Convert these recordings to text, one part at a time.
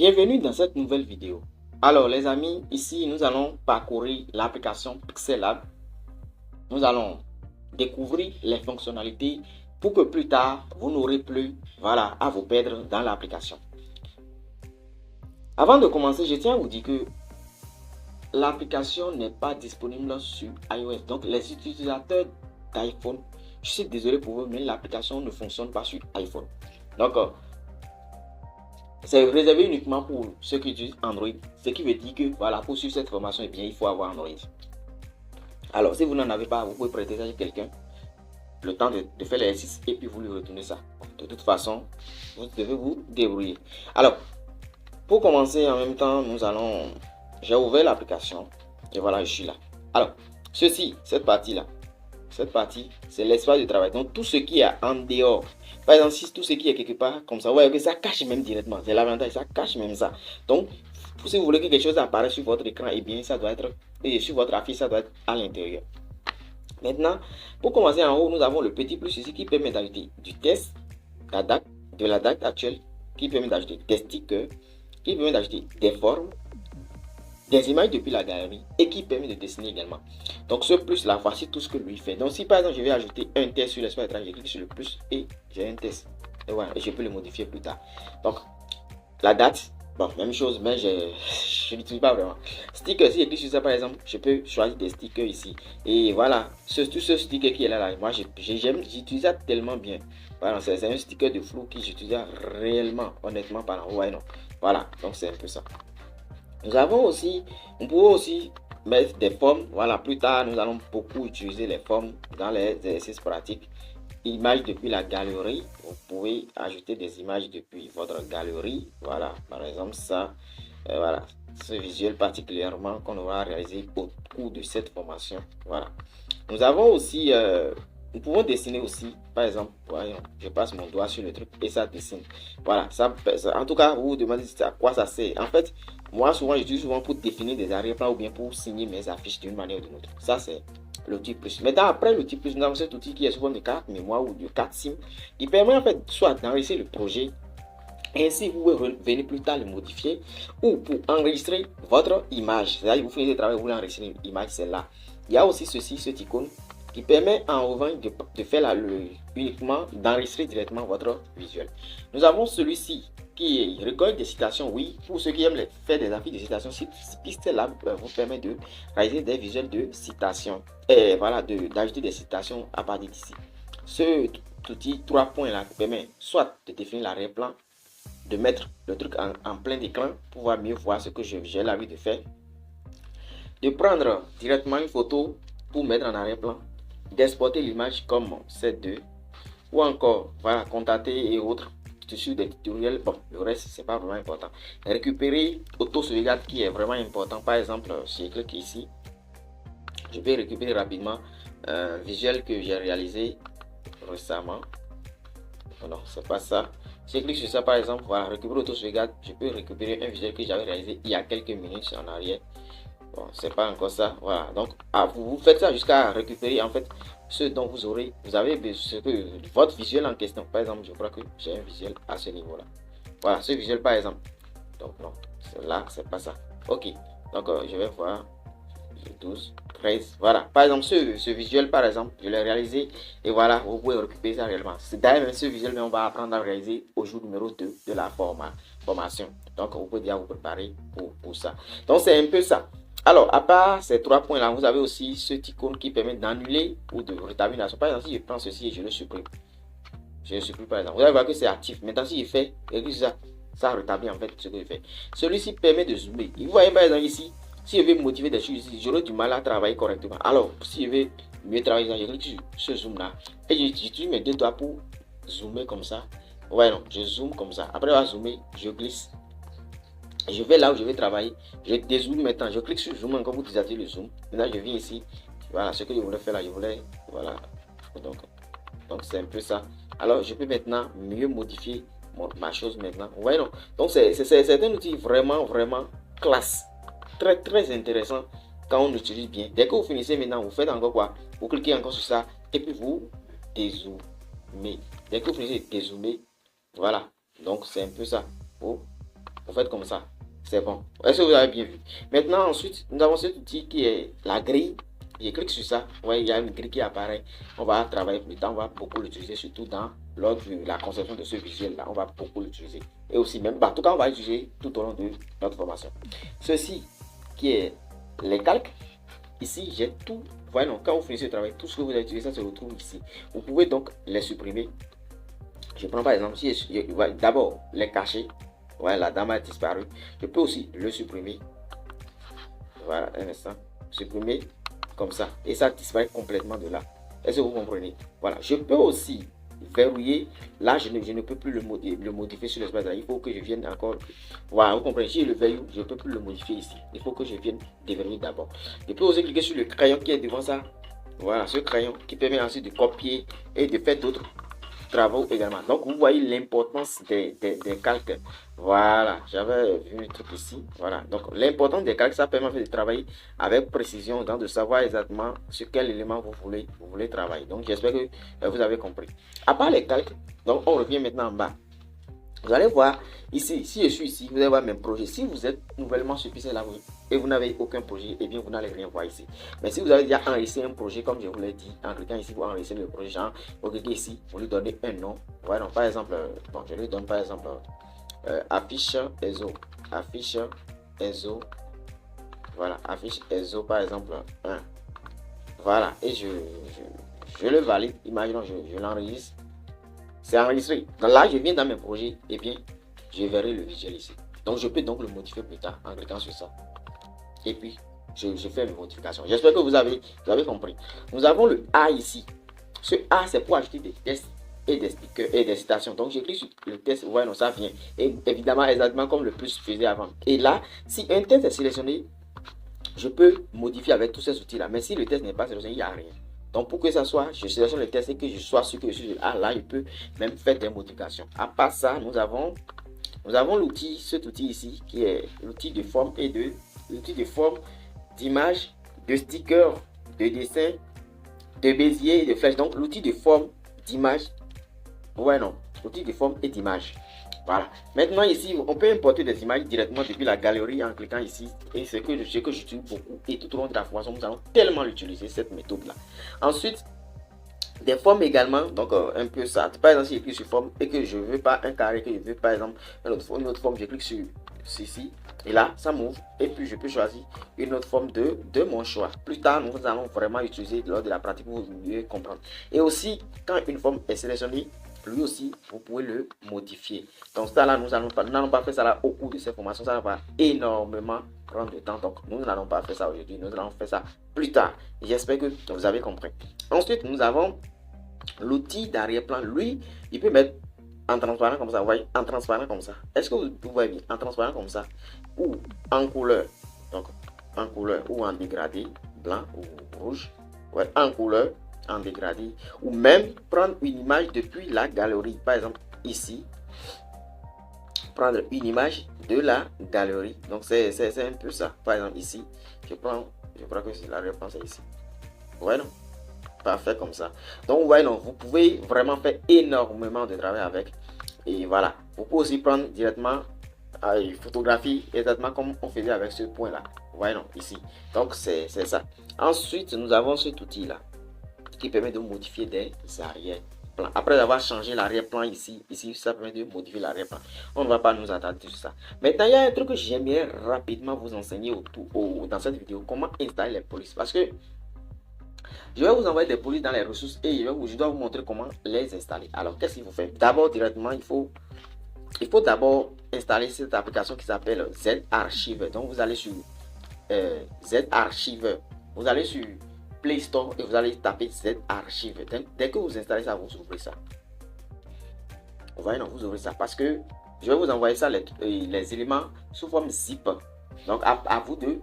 Bienvenue dans cette nouvelle vidéo. Alors les amis, ici nous allons parcourir l'application Pixellab. Nous allons découvrir les fonctionnalités pour que plus tard vous n'aurez plus à vous perdre dans l'application. Avant de commencer, je tiens à vous dire que l'application n'est pas disponible sur iOS. Donc les utilisateurs d'iPhone, je suis désolé pour vous, mais l'application ne fonctionne pas sur iPhone. Donc c'est réservé uniquement pour ceux qui utilisent Android. Ce qui veut dire que pour suivre cette formation, eh bien, il faut avoir Android. Alors si vous n'en avez pas, vous pouvez prêter ça à quelqu'un le temps de faire l'exercice et puis vous lui retournez ça. De toute façon, vous devez vous débrouiller. Alors, pour commencer en même temps, j'ai ouvert l'application et voilà, je suis là. Alors, cette partie, c'est l'espace de travail. Donc, tout ce qui est en dehors, par exemple, si tout ce qui est quelque part comme ça, vous voyez que ça cache même directement. C'est l'avantage, ça cache même ça. Donc, si vous voulez que quelque chose apparaisse sur votre écran, et bien, ça doit être, et sur votre affiche, ça doit être à l'intérieur. Maintenant, pour commencer en haut, nous avons le petit plus ici qui permet d'ajouter du test, de la date actuelle, qui permet d'ajouter des stickers, qui permet d'ajouter des formes, des images depuis la galerie et qui permet de dessiner également. Donc ce plus là, voici tout ce que lui fait. Donc si par exemple je vais ajouter un test sur l'espace étranger, je clique sur le plus et j'ai un test. Et voilà, et je peux le modifier plus tard. Donc la date, bon, même chose, mais je n'utilise pas vraiment. Sticker, si je clique sur ça par exemple, je peux choisir des stickers ici. Et voilà, tout ce sticker qui est là, moi j'utilise ça tellement bien. Voilà, c'est un sticker de flou qui j'utilise réellement, honnêtement parlant. Ouais, non. Voilà, donc c'est un peu ça. On peut aussi mettre des formes. Voilà, plus tard, nous allons beaucoup utiliser les formes dans les exercices pratiques. Images depuis la galerie. Vous pouvez ajouter des images depuis votre galerie. Voilà, par exemple, ça. Voilà, ce visuel particulièrement qu'on aura réalisé au cours de cette formation. Voilà. Nous avons aussi, nous pouvons dessiner aussi. Par exemple, voyons, je passe mon doigt sur le truc et ça dessine. Voilà, en tout cas, vous vous demandez à quoi ça sert. En fait, moi, souvent, j'utilise souvent pour définir des arrière-plans ou bien pour signer mes affiches d'une manière ou d'une autre. Ça, c'est l'outil plus. Maintenant, après l'outil plus, nous avons cet outil qui est souvent de carte mémoire ou de carte SIM qui permet en fait soit d'enregistrer le projet. Ainsi, vous pouvez venir plus tard le modifier ou pour enregistrer votre image. C'est-à-dire, vous finissez le travail, vous voulez enregistrer une image, celle-là. Il y a aussi cette icône qui permet en revanche de faire uniquement d'enregistrer directement votre visuel. Nous avons celui-ci qui recueille des citations. Oui, pour ceux qui aiment faire des affiches de citations, Pixellab vous permet de réaliser des visuels de citations et voilà, d'ajouter des citations à partir d'ici. Ce outil 3 points là permet soit de définir l'arrière-plan, de mettre le truc en plein écran pour pouvoir mieux voir ce que j'ai l'habitude de faire, de prendre directement une photo pour mettre en arrière-plan, d'exporter l'image comme cette 2 ou encore voilà, contacter et autres sur des tutoriels. Bon, le reste c'est pas vraiment important. Récupérer auto-sauvegarde qui est vraiment important. Par exemple, si je clique ici, je vais récupérer rapidement un visuel que j'ai réalisé récemment. Non, c'est pas ça. Si je clique sur ça par exemple, voilà, récupérer auto-sauvegarde, je peux récupérer un visuel que j'avais réalisé il y a quelques minutes en arrière. Bon, c'est pas encore ça. Voilà, donc vous faites ça jusqu'à récupérer en fait ce dont vous avez besoin, votre visuel en question. Par exemple, je crois que j'ai un visuel à ce niveau là. Voilà, ce visuel par exemple. Donc non, là c'est pas ça. Ok, donc je vais voir 12, 13, voilà. Par exemple, ce visuel, par exemple, je l'ai réalisé et voilà, vous pouvez récupérer ça réellement. C'est d'ailleurs ce visuel, mais on va apprendre à réaliser au jour numéro 2 de la formation. Donc, vous pouvez déjà vous préparer pour ça. Donc, c'est un peu ça. Alors, à part ces 3 points-là, vous avez aussi ce icône qui permet d'annuler ou de rétablir la. Par exemple, si je prends ceci et je le supprime. Je le supprime, par exemple. Vous allez voir que c'est actif. Maintenant, si je fais, ça rétablit en fait ce que je fais. Celui-ci permet de zoomer. Vous voyez, par exemple, ici. Si je veux motiver des choses ici, j'aurai du mal à travailler correctement. Alors, si je veux mieux travailler, je clique sur ce zoom là. Et j'utilise mes deux doigts pour zoomer comme ça. Ouais, non, je zoome comme ça. Après avoir zoomé, je glisse. Je vais là où je vais travailler. Je dézoome maintenant. Je clique sur zoom encore pour désactiver le zoom. Maintenant, je viens ici. Voilà, ce que je voulais faire là, voilà. Donc c'est un peu ça. Alors, je peux maintenant mieux modifier ma chose maintenant. Ouais, non. Donc, c'est un outil vraiment, vraiment classe. Très très intéressant quand on l'utilise bien. Dès que vous finissez maintenant, vous faites encore quoi? Vous cliquez encore sur ça et puis vous dézoomez. Dès que vous finissez de dézoomer, voilà. Donc c'est un peu ça. Vous Vous faites comme ça. C'est bon. Est-ce que vous avez bien vu? Maintenant, ensuite, nous avons cet outil qui est la grille. Je clique sur ça. Ouais, il y a une grille qui apparaît. On va travailler plus tard. On va beaucoup l'utiliser, surtout lors de la conception de ce visuel-là. On va beaucoup l'utiliser. Et aussi, même partout, quand on va l'utiliser tout au long de notre formation. Ceci qui est les calques. Ici, j'ai tout. Voilà, donc, quand vous finissez le travail, tout ce que vous avez utilisé, ça se retrouve ici. Vous pouvez donc les supprimer. Je prends par exemple, si d'abord les cacher. Voilà, la dame a disparu. Je peux aussi le supprimer. Voilà, un instant. Supprimer comme ça. Et ça disparaît complètement de là. Est-ce que vous comprenez? Voilà. Je peux aussi verrouiller. Là, je ne peux plus le modifier sur l'espace. Il faut que je vienne encore. Voilà, vous comprenez? Si je le verrouille, je ne peux plus le modifier ici. Il faut que je vienne déverrouiller d'abord. Je peux aussi cliquer sur le crayon qui est devant ça. Voilà, ce crayon qui permet ensuite de copier et de faire d'autres travaux également. Donc, vous voyez l'importance des calques. Voilà, j'avais vu un truc ici. Voilà, donc l'importance des calques, ça permet de travailler avec précision, donc de savoir exactement sur quel élément vous voulez travailler. Donc, j'espère que vous avez compris. À part les calques, donc on revient maintenant en bas. Vous allez voir ici, si je suis ici, vous allez voir mes projets. Si vous êtes nouvellement sur Pixel Lab et vous n'avez aucun projet, eh bien vous n'allez rien voir ici. Mais si vous avez déjà enregistré un projet, comme je vous l'ai dit, en cliquant ici, vous enregistrez le projet, genre, vous cliquez ici, vous lui donnez un nom. Voilà, donc par exemple, bon, je lui donne par exemple affiche ESO. Affiche ESO. Voilà, affiche ESO par exemple 1. Voilà, et je le valide. Imaginons, je l'enregistre. C'est enregistré. Donc là, je viens dans mes projets et bien, je verrai le visuel ici. Donc, je peux donc le modifier plus tard en cliquant sur ça. Et puis, je fais mes modifications. J'espère que vous avez compris. Nous avons le A ici. Ce A, c'est pour ajouter des tests et des stickers et des citations. Donc, je clique sur le test. Ouais, non, ça vient. Et évidemment, exactement comme le plus faisait avant. Et là, si un test est sélectionné, je peux modifier avec tous ces outils-là. Mais si le test n'est pas sélectionné, il n'y a rien. Donc, pour que ça soit, je sélectionne le test et que je sois sûr que je suis là, je peux même faire des modifications. À part ça, nous avons l'outil, cet outil ici, qui est l'outil de forme et d'image, de sticker, de dessin, de Bézier et de flèche. Donc, l'outil de forme, d'image, ouais, non, l'outil de forme et d'image. Voilà. Maintenant ici, on peut importer des images directement depuis la galerie en cliquant ici. Et c'est que j'utilise beaucoup. Et tout au long de la formation, nous allons tellement l'utiliser, cette méthode-là. Ensuite, des formes également. Donc, un peu ça. Par exemple, si je clique sur forme et que je ne veux pas un carré, que je veux par exemple une autre forme, je clique sur ceci. Et là, ça m'ouvre. Et puis, je peux choisir une autre forme de mon choix. Plus tard, nous allons vraiment utiliser lors de la pratique pour mieux comprendre. Et aussi, quand une forme est sélectionnée, lui aussi, vous pouvez le modifier. Donc, ça là, nous n'allons pas faire ça là au cours de cette formation. Ça va énormément prendre de temps. Donc, nous n'allons pas faire ça aujourd'hui. Nous allons faire ça plus tard. J'espère que vous avez compris. Ensuite, nous avons l'outil d'arrière-plan. Lui, il peut mettre en transparent comme ça. Vous voyez, en transparent comme ça. Est-ce que vous voyez bien? En transparent comme ça. Ou en couleur. Donc, en couleur ou en dégradé, blanc ou rouge. Ouais, en couleur, en dégradé, ou même prendre une image depuis la galerie. Par exemple, ici, prendre une image de la galerie. Donc, c'est un peu ça. Par exemple, ici, je crois que c'est la réponse ici. Ouais, non? Parfait comme ça. Donc, ouais, non, vous pouvez vraiment faire énormément de travail avec. Et voilà. Vous pouvez aussi prendre directement photographie exactement comme on faisait avec ce point là. Ouais, non, ici. Donc, c'est ça. Ensuite, nous avons cet outil là qui permet de modifier des arrière-plans. Après avoir changé l'arrière-plan ici, ça permet de modifier l'arrière-plan. On ne va pas nous attarder sur ça. Maintenant, il y a un truc que j'aimerais rapidement vous enseigner dans cette vidéo, comment installer les polices. Parce que je vais vous envoyer des polices dans les ressources et je dois vous montrer comment les installer. Alors, qu'est-ce qu'il faut faire? D'abord, directement, il faut installer cette application qui s'appelle Z-Archive. Donc, vous allez sur Z-Archive. Vous allez sur Play Store et vous allez taper Z-Archive. Dès que vous installez ça, vous ouvrez ça. Vous voyez, non, vous ouvrez ça parce que je vais vous envoyer ça, les éléments sous forme zip. Donc, à vous de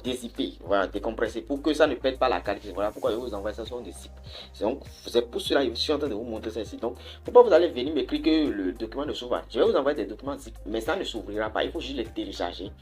dézipper, voilà, décompresser pour que ça ne perde pas la qualité. Voilà pourquoi je vous envoie ça sur des zips. Donc, c'est pour cela que je suis en train de vous montrer ça ici. Donc, pourquoi vous allez venir m'écrire que le document ne s'ouvre pas? Je vais vous envoyer des documents zip, mais ça ne s'ouvrira pas. Il faut juste les télécharger.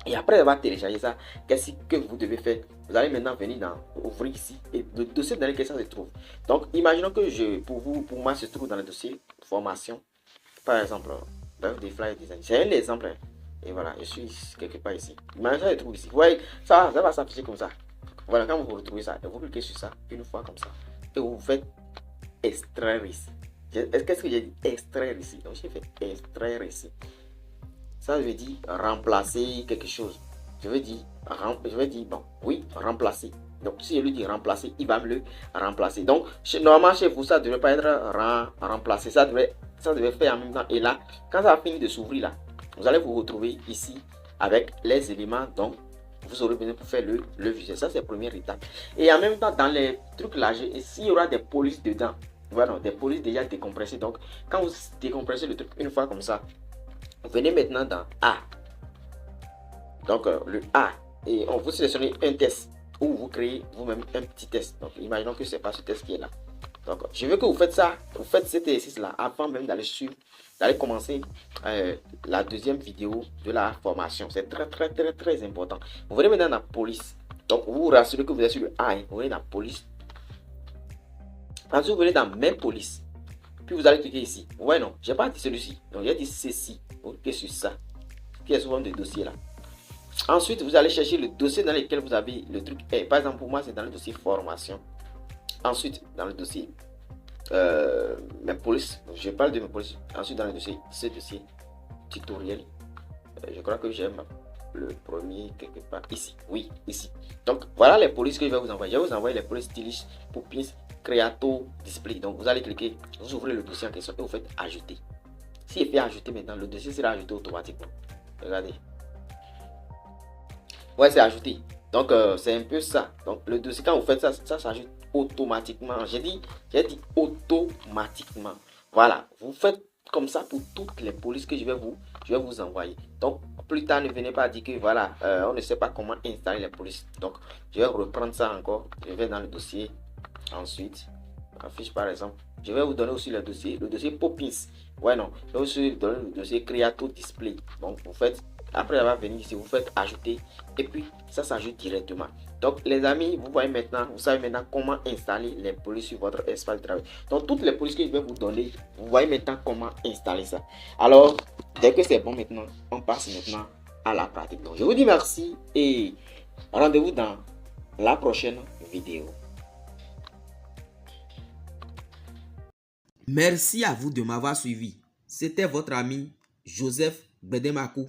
Et après avoir téléchargé ça, qu'est-ce que vous devez faire? Vous allez maintenant venir ouvrir ici et le dossier dans lequel ça se trouve. Donc, imaginons que pour moi, se trouve dans le dossier formation. Par exemple, Bref, des flyers design. C'est un exemple. Hein. Et voilà, je suis quelque part ici. Maintenant, je trouve ici. Vous voyez, ça va s'afficher comme ça. Voilà, quand vous retrouvez ça, vous cliquez sur ça une fois comme ça. Et vous faites extraire ici. Qu'est-ce que j'ai dit? Extraire ici. Donc, j'ai fait extraire ici. Ça veut dire remplacer quelque chose. Je veux dire, bon, oui, remplacer. Donc, si je lui dis remplacer, il va me le remplacer. Donc, normalement, chez vous, ça ne devrait pas être remplacé. Ça devrait faire en même temps. Et là, quand ça a fini de s'ouvrir, là, vous allez vous retrouver ici avec les éléments dont vous aurez besoin pour faire le visuel. Ça, c'est la première étape. Et en même temps, dans les trucs là, s'il y aura des polices dedans, voilà, des polices déjà décompressées. Donc, quand vous décompressez le truc une fois comme ça, vous venez maintenant dans A. Donc, le A. Et on vous sélectionne un test ou vous créez vous-même un petit test. Donc, imaginons que ce n'est pas ce test qui est là. Donc, je veux que vous faites ça. Vous faites cet exercice-là avant même d'aller commencer la deuxième vidéo de la formation. C'est très important. Vous venez maintenant dans la police. Donc, vous vous rassurez que vous êtes sur le A. Vous venez dans la police. Ensuite, vous venez dans même police. Puis vous allez cliquer ici. Ouais, non, j'ai pas dit celui-ci. Donc, j'ai dit ceci. Vous cliquez sur ça. Qui est souvent des dossiers là. Ensuite, vous allez chercher le dossier dans lequel vous avez le truc. Par exemple, pour moi, c'est dans le dossier formation. Ensuite, dans le dossier mes polices. Je parle de mes polices. Ensuite, dans le dossier, ce dossier tutoriel. Je crois que j'aime le premier quelque part ici. Oui, ici. Donc, voilà les polices que je vais vous envoyer. Je vais vous envoyer les polices stylish, Poppins, Creato, Display. Donc, vous allez cliquer, vous ouvrez le dossier en question et vous faites ajouter. Si il fait ajouter maintenant, le dossier sera ajouté automatiquement. Regardez. Ouais, c'est ajouté. Donc, c'est un peu ça. Donc, le dossier, quand vous faites ça, ça s'ajoute automatiquement. J'ai dit automatiquement. Voilà. Vous faites comme ça pour toutes les polices que je vais vous envoyer. Donc, plus tard, ne venez pas dire que voilà, on ne sait pas comment installer les polices. Donc, je vais reprendre ça encore. Je vais dans le dossier. Ensuite, affiche par exemple. Je vais vous donner aussi le dossier Poppins. Ouais, non. Je vais aussi donner le dossier Creato Display. Donc, vous faites. Après avoir venu ici, vous faites ajouter et puis ça s'ajoute directement. Donc les amis, vous voyez maintenant, vous savez maintenant comment installer les polices sur votre espace de travail. Donc toutes les polices que je vais vous donner, vous voyez maintenant comment installer ça. Alors, dès que c'est bon maintenant, on passe maintenant à la pratique. Donc je vous dis merci et rendez-vous dans la prochaine vidéo. Merci à vous de m'avoir suivi. C'était votre ami Joseph Bedemakou.